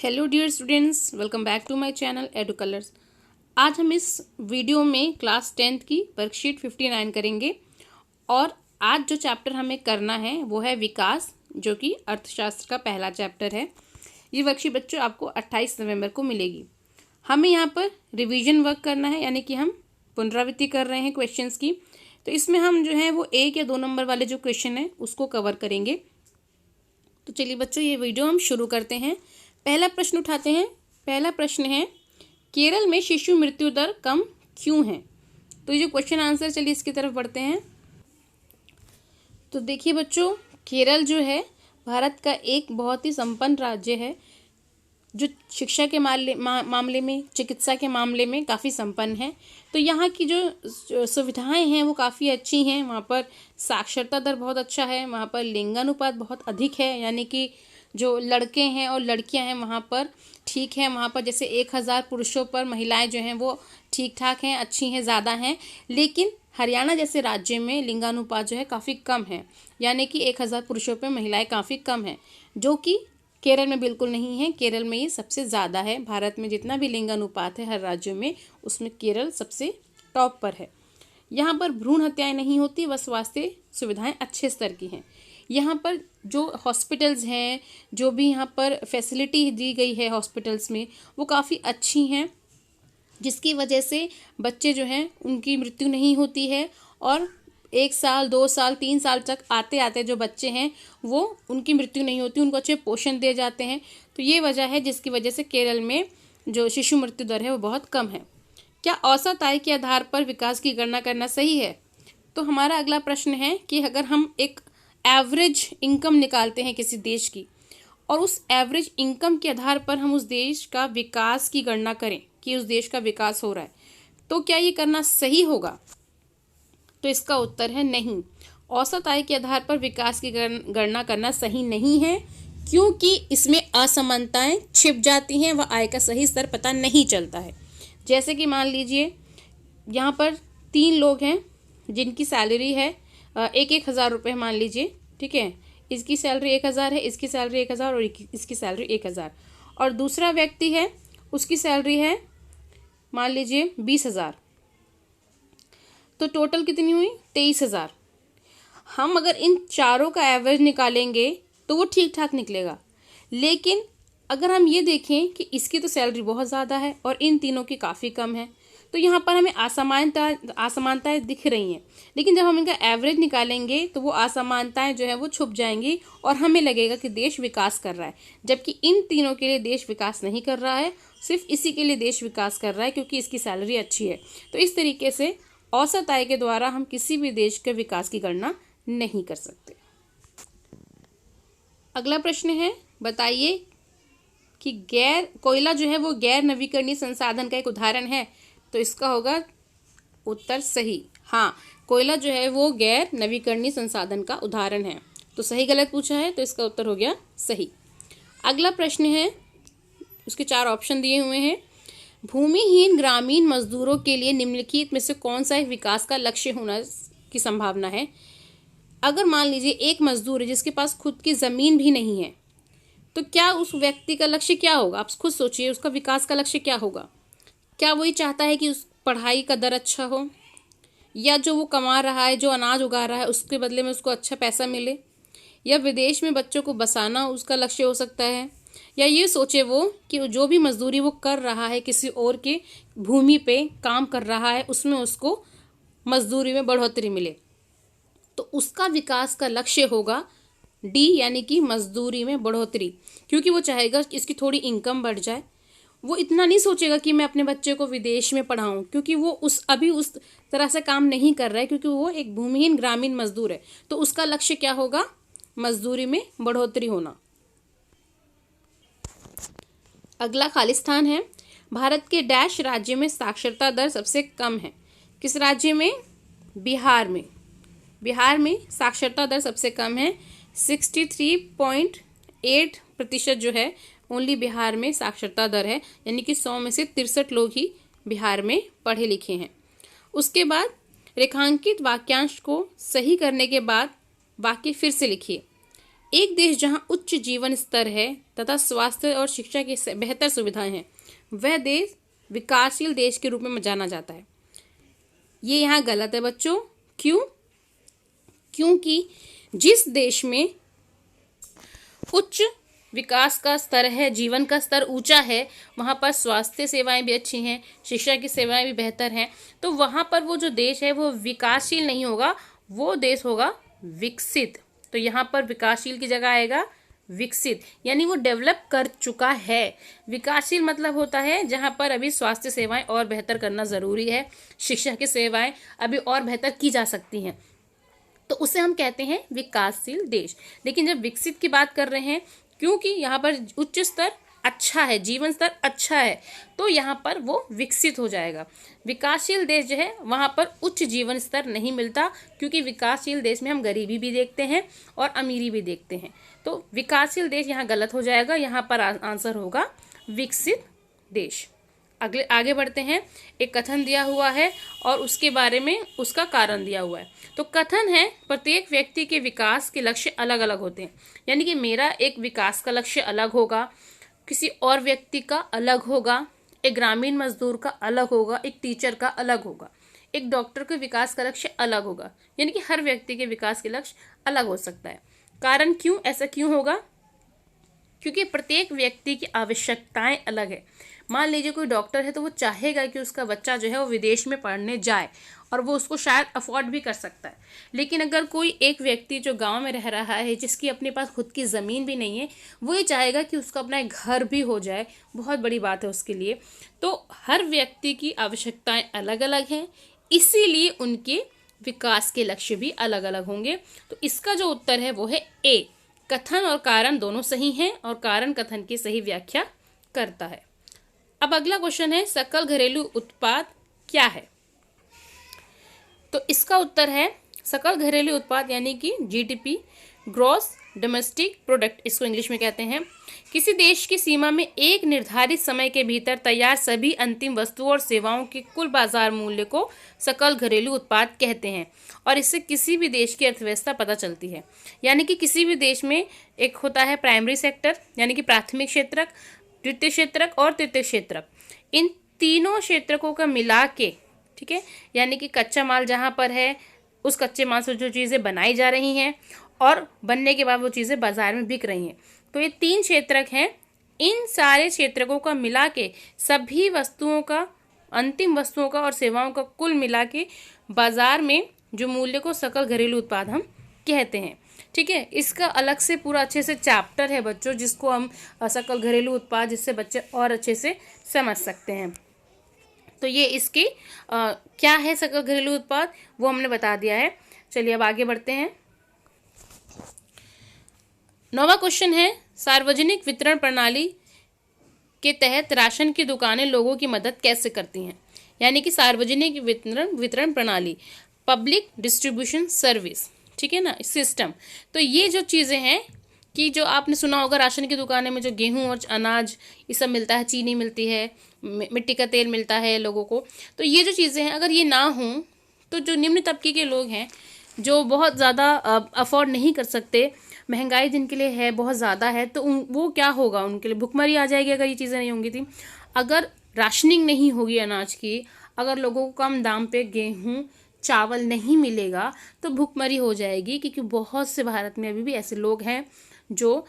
Hello dear students, welcome back to my channel Edu Colours. आज हम इस video में क्लास 10th की वर्कशीट 59 करेंगे और आज जो चैप्टर हमें करना है वो है विकास, जो कि अर्थशास्त्र का पहला चैप्टर है। ये वर्कशीट बच्चों आपको 28 नवंबर को मिलेगी। हमें यहाँ पर रिवीजन वर्क करना है, यानी कि हम पुनरावृत्ति कर रहे हैं क्वेश्चंस की। तो इसमें हम जो है वो 1 या 2 नंबर वाले जो क्वेश्चन है उसको कवर करेंगे। तो चलिए बच्चों, ये वीडियो हम शुरू करते हैं। पहला प्रश्न उठाते हैं। पहला प्रश्न है, केरल में शिशु मृत्यु दर कम क्यों है? तो ये जो क्वेश्चन आंसर, चलिए इसकी तरफ बढ़ते हैं। तो देखिए बच्चों, केरल जो है भारत का एक बहुत ही संपन्न राज्य है, जो शिक्षा के मामले में, चिकित्सा के मामले में काफ़ी संपन्न है। तो यहाँ की जो सुविधाएं हैं वो काफ़ी अच्छी हैं। वहाँ पर साक्षरता दर बहुत अच्छा है, वहाँ पर लिंगानुपात बहुत अधिक है, यानी कि जो लड़के हैं और लड़कियां हैं वहाँ पर ठीक है। वहाँ पर जैसे 1000 पुरुषों पर महिलाएं जो हैं वो ठीक ठाक हैं, अच्छी हैं, ज़्यादा हैं। लेकिन हरियाणा जैसे राज्य में लिंगानुपात जो है काफ़ी कम है, यानी कि 1000 पुरुषों पर महिलाएं काफ़ी कम हैं, जो कि केरल में बिल्कुल नहीं है। केरल में ये सबसे ज़्यादा है। भारत में जितना भी लिंगानुपात है हर राज्यों में, उसमें केरल सबसे टॉप पर है। यहाँ पर भ्रूण हत्याएं नहीं होती, व स्वास्थ्य सुविधाएं अच्छे स्तर की हैं। यहाँ पर जो हॉस्पिटल्स हैं, जो भी यहाँ पर फैसिलिटी दी गई है हॉस्पिटल्स में, वो काफ़ी अच्छी हैं, जिसकी वजह से बच्चे जो हैं उनकी मृत्यु नहीं होती है। और 1 साल, 2 साल, 3 साल तक आते आते जो बच्चे हैं वो उनकी मृत्यु नहीं होती, उनको अच्छे पोषण दिए जाते हैं। तो ये वजह है जिसकी वजह से केरल में जो शिशु मृत्यु दर है वो बहुत कम है। क्या औसत आय के आधार पर विकास की गणना करना सही है? तो हमारा अगला प्रश्न है कि अगर हम एक एवरेज इनकम निकालते हैं किसी देश की, और उस एवरेज इनकम के आधार पर हम उस देश का विकास की गणना करें कि उस देश का विकास हो रहा है, तो क्या ये करना सही होगा? तो इसका उत्तर है नहीं। औसत आय के आधार पर विकास की गणना करना सही नहीं है, क्योंकि इसमें असमानताएं छिप जाती हैं व आय का सही स्तर पता नहीं चलता है। जैसे कि मान लीजिए यहाँ पर 3 लोग हैं जिनकी सैलरी है 1,000 रुपये मान लीजिए, ठीक है। इसकी सैलरी 1000 है, इसकी सैलरी 1000 और इसकी सैलरी 1000। और दूसरा व्यक्ति है, उसकी सैलरी है मान लीजिए 20,000। तो टोटल कितनी हुई? 23,000। हम अगर इन चारों का एवरेज निकालेंगे तो वो ठीक ठाक निकलेगा। लेकिन अगर हम ये देखें कि इसकी तो सैलरी बहुत ज़्यादा है और इन तीनों की काफ़ी कम है, तो यहाँ पर हमें असमानताएं दिख रही हैं। लेकिन जब हम इनका एवरेज निकालेंगे तो वो असमानताएं जो है वो छुप जाएंगी और हमें लगेगा कि देश विकास कर रहा है, जबकि इन तीनों के लिए देश विकास नहीं कर रहा है, सिर्फ इसी के लिए देश विकास कर रहा है क्योंकि इसकी सैलरी अच्छी है। तो इस तरीके से औसत आय के द्वारा हम किसी भी देश के विकास की गणना नहीं कर सकते। अगला प्रश्न है, बताइए कि कोयला जो है वो गैर नवीकरणीय संसाधन का एक उदाहरण है। तो इसका होगा उत्तर सही। हाँ, कोयला जो है वो गैर नवीकरणीय संसाधन का उदाहरण है। तो सही गलत पूछा है, तो इसका उत्तर हो गया सही। अगला प्रश्न है, उसके 4 ऑप्शन दिए हुए हैं। भूमिहीन ग्रामीण मजदूरों के लिए निम्नलिखित में से कौन सा एक विकास का लक्ष्य होना की संभावना है? अगर मान लीजिए एक मजदूर है जिसके पास खुद की ज़मीन भी नहीं है, तो क्या उस व्यक्ति का लक्ष्य क्या होगा? आप खुद सोचिए, उसका विकास का लक्ष्य क्या होगा? क्या वही चाहता है कि उस पढ़ाई का दर अच्छा हो, या जो वो कमा रहा है, जो अनाज उगा रहा है, उसके बदले में उसको अच्छा पैसा मिले, या विदेश में बच्चों को बसाना उसका लक्ष्य हो सकता है, या ये सोचे वो कि जो भी मजदूरी वो कर रहा है किसी और के भूमि पे काम कर रहा है, उसमें उसको मजदूरी में बढ़ोतरी मिले। तो उसका विकास का लक्ष्य होगा डी, यानी कि मजदूरी में बढ़ोतरी, क्योंकि वो चाहेगा कि इसकी थोड़ी इनकम बढ़ जाए। वो इतना नहीं सोचेगा कि मैं अपने बच्चे को विदेश में पढ़ाऊं, क्योंकि वो अभी उस तरह से काम नहीं कर रहा है, क्योंकि वो एक भूमिहीन ग्रामीण मजदूर है। तो उसका लक्ष्य क्या होगा? मजदूरी में बढ़ोतरी होना। अगला खालिस्तान है, भारत के डैश राज्य में साक्षरता दर सबसे कम है। किस राज्य में? बिहार में। बिहार में साक्षरता दर सबसे कम है, 63.8% जो है ओनली बिहार में साक्षरता दर है, यानी कि 100 में से 63 लोग ही बिहार में पढ़े लिखे हैं। उसके बाद रेखांकित वाक्यांश को सही करने के बाद वाक्य फिर से लिखिए। एक देश जहाँ उच्च जीवन स्तर है तथा स्वास्थ्य और शिक्षा की बेहतर सुविधाएं हैं, वह देश विकासशील देश के रूप में जाना जाता है। ये यहाँ गलत है बच्चों। क्यों? क्योंकि जिस देश में उच्च विकास का स्तर है, जीवन का स्तर ऊंचा है, वहाँ पर स्वास्थ्य सेवाएं भी अच्छी हैं, शिक्षा की सेवाएं भी बेहतर हैं, तो वहाँ पर वो जो देश है वो विकासशील नहीं होगा, वो देश होगा विकसित। तो यहाँ पर विकासशील की जगह आएगा विकसित, यानी वो डेवलप कर चुका है। विकासशील मतलब होता है जहाँ पर अभी स्वास्थ्य सेवाएं और बेहतर करना ज़रूरी है, शिक्षा की सेवाएं अभी और बेहतर की जा सकती हैं, तो उसे हम कहते हैं विकासशील देश। लेकिन जब विकसित की बात कर रहे हैं, क्योंकि यहाँ पर उच्च स्तर अच्छा है, जीवन स्तर अच्छा है, तो यहाँ पर वो विकसित हो जाएगा। विकासशील देश जो है वहाँ पर उच्च जीवन स्तर नहीं मिलता, क्योंकि विकासशील देश में हम गरीबी भी देखते हैं और अमीरी भी देखते हैं। तो विकासशील देश यहाँ गलत हो जाएगा, यहाँ पर आंसर होगा विकसित देश। आगे बढ़ते हैं। एक कथन दिया हुआ है और उसके बारे में उसका कारण दिया हुआ है। तो कथन है, प्रत्येक व्यक्ति के विकास के लक्ष्य अलग अलग होते हैं। यानी कि मेरा एक विकास का लक्ष्य अलग होगा, किसी और व्यक्ति का अलग होगा, एक ग्रामीण मजदूर का अलग होगा, एक टीचर का अलग होगा, एक डॉक्टर के विकास का लक्ष्य अलग होगा। यानी कि हर व्यक्ति के विकास के लक्ष्य अलग हो सकता है। कारण क्यों? ऐसा क्यों होगा? क्योंकि प्रत्येक व्यक्ति की आवश्यकताएं अलग है। मान लीजिए कोई डॉक्टर है तो वो चाहेगा कि उसका बच्चा जो है वो विदेश में पढ़ने जाए, और वो उसको शायद अफोर्ड भी कर सकता है। लेकिन अगर कोई एक व्यक्ति जो गांव में रह रहा है, जिसकी अपने पास खुद की ज़मीन भी नहीं है, वो ये चाहेगा कि उसका अपना एक घर भी हो जाए, बहुत बड़ी बात है उसके लिए। तो हर व्यक्ति की आवश्यकताएं अलग अलग हैं, इसीलिए उनके विकास के लक्ष्य भी अलग अलग होंगे। तो इसका जो उत्तर है वो है ए। कथन और कारण दोनों सही हैं और कारण कथन की सही व्याख्या करता है। अब अगला क्वेश्चन है, सकल घरेलू उत्पाद क्या है? तो इसका उत्तर है सकल घरेलू उत्पाद यानी कि जीडीपी, ग्रॉस डोमेस्टिक प्रोडक्ट इसको इंग्लिश में कहते हैं। किसी देश की सीमा में एक निर्धारित समय के भीतर तैयार सभी अंतिम वस्तुओं और सेवाओं के कुल बाजार मूल्य को सकल घरेलू उत्पाद कहते हैं, और इससे किसी भी देश की अर्थव्यवस्था पता चलती है। यानी कि किसी भी देश में एक होता है प्राइमरी सेक्टर, यानी कि प्राथमिक क्षेत्रक, द्वितीय क्षेत्रक और तृतीय क्षेत्रक। इन तीनों क्षेत्रकों का मिला के, ठीक है, यानी कि कच्चा माल जहाँ पर है, उस कच्चे माल से जो चीज़ें बनाई जा रही हैं और बनने के बाद वो चीज़ें बाजार में बिक रही हैं, तो ये 3 क्षेत्रक हैं। इन सारे क्षेत्रकों का मिला के सभी वस्तुओं का, अंतिम वस्तुओं का और सेवाओं का कुल मिला के बाजार में जो मूल्य को सकल घरेलू उत्पाद हम कहते हैं। ठीक है, इसका अलग से पूरा अच्छे से चैप्टर है बच्चों, जिसको हम सकल घरेलू उत्पाद, जिससे बच्चे और अच्छे से समझ सकते हैं। तो ये इसकी क्या है सकल घरेलू उत्पाद, वो हमने बता दिया है। चलिए अब आगे बढ़ते हैं। 9वां क्वेश्चन है, सार्वजनिक वितरण प्रणाली के तहत राशन की दुकानें लोगों की मदद कैसे करती हैं? यानी कि सार्वजनिक वितरण प्रणाली, पब्लिक डिस्ट्रीब्यूशन सर्विस, ठीक है ना, सिस्टम। तो ये जो चीज़ें हैं कि जो आपने सुना होगा, राशन की दुकानें में जो गेहूं और अनाज ये सब मिलता है, चीनी मिलती है, मिट्टी का तेल मिलता है लोगों को। तो ये जो चीज़ें हैं, अगर ये ना हों तो जो निम्न तबके के लोग हैं, जो बहुत ज़्यादा अफोर्ड नहीं कर सकते, महंगाई जिनके लिए है बहुत ज़्यादा है, तो वो क्या होगा, उनके लिए भुखमरी आ जाएगी अगर ये चीज़ें नहीं होंगी थी। अगर राशनिंग नहीं होगी अनाज की, अगर लोगों को कम दाम पे गेहूँ चावल नहीं मिलेगा, तो भुखमरी हो जाएगी। क्योंकि बहुत से भारत में अभी भी ऐसे लोग हैं जो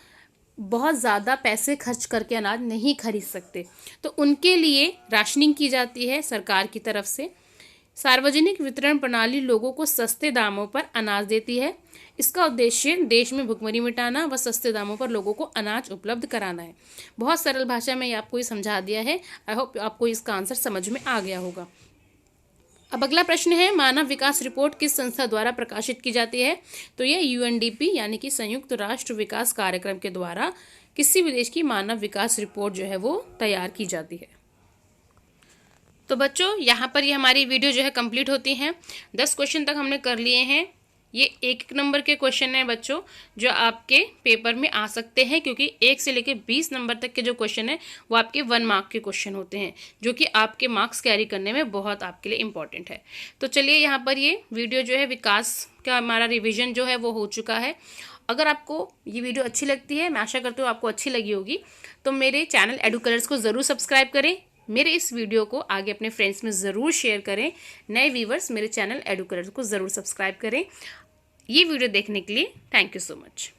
बहुत ज़्यादा पैसे खर्च करके अनाज नहीं खरीद सकते, तो उनके लिए राशनिंग की जाती है सरकार की तरफ से। सार्वजनिक वितरण प्रणाली लोगों को सस्ते दामों पर अनाज देती है। इसका उद्देश्य देश में भुखमरी मिटाना व सस्ते दामों पर लोगों को अनाज उपलब्ध कराना है। बहुत सरल भाषा में आपको ये समझा दिया है। आई होप आपको इसका आंसर समझ में आ गया होगा। अब अगला प्रश्न है, मानव विकास रिपोर्ट किस संस्था द्वारा प्रकाशित की जाती है? तो ये यूएनडीपी यानी कि संयुक्त राष्ट्र विकास कार्यक्रम के द्वारा किसी भी देश की मानव विकास रिपोर्ट जो है वो तैयार की जाती है। तो बच्चों यहाँ पर ये हमारी वीडियो जो है कंप्लीट होती है। 10 क्वेश्चन तक हमने कर लिए हैं। ये 1 नंबर के क्वेश्चन हैं बच्चों, जो आपके पेपर में आ सकते हैं, क्योंकि 1 से लेकर 20 नंबर तक के जो क्वेश्चन हैं वो आपके 1 मार्क के क्वेश्चन होते हैं, जो कि आपके मार्क्स कैरी करने में बहुत आपके लिए इम्पॉर्टेंट है। तो चलिए यहाँ पर ये वीडियो जो है विकास का हमारा रिवीजन जो है वो हो चुका है, अगर आपको ये वीडियो अच्छी लगती है, मैं आशा करती हूँ आपको अच्छी लगी होगी, तो मेरे चैनल एडू कलर्स को ज़रूर सब्सक्राइब करें। मेरे इस वीडियो को आगे अपने फ्रेंड्स में ज़रूर शेयर करें। नए व्यूवर्स मेरे चैनल एडू कलर्स को ज़रूर सब्सक्राइब करें। ये वीडियो देखने के लिए थैंक यू सो मच।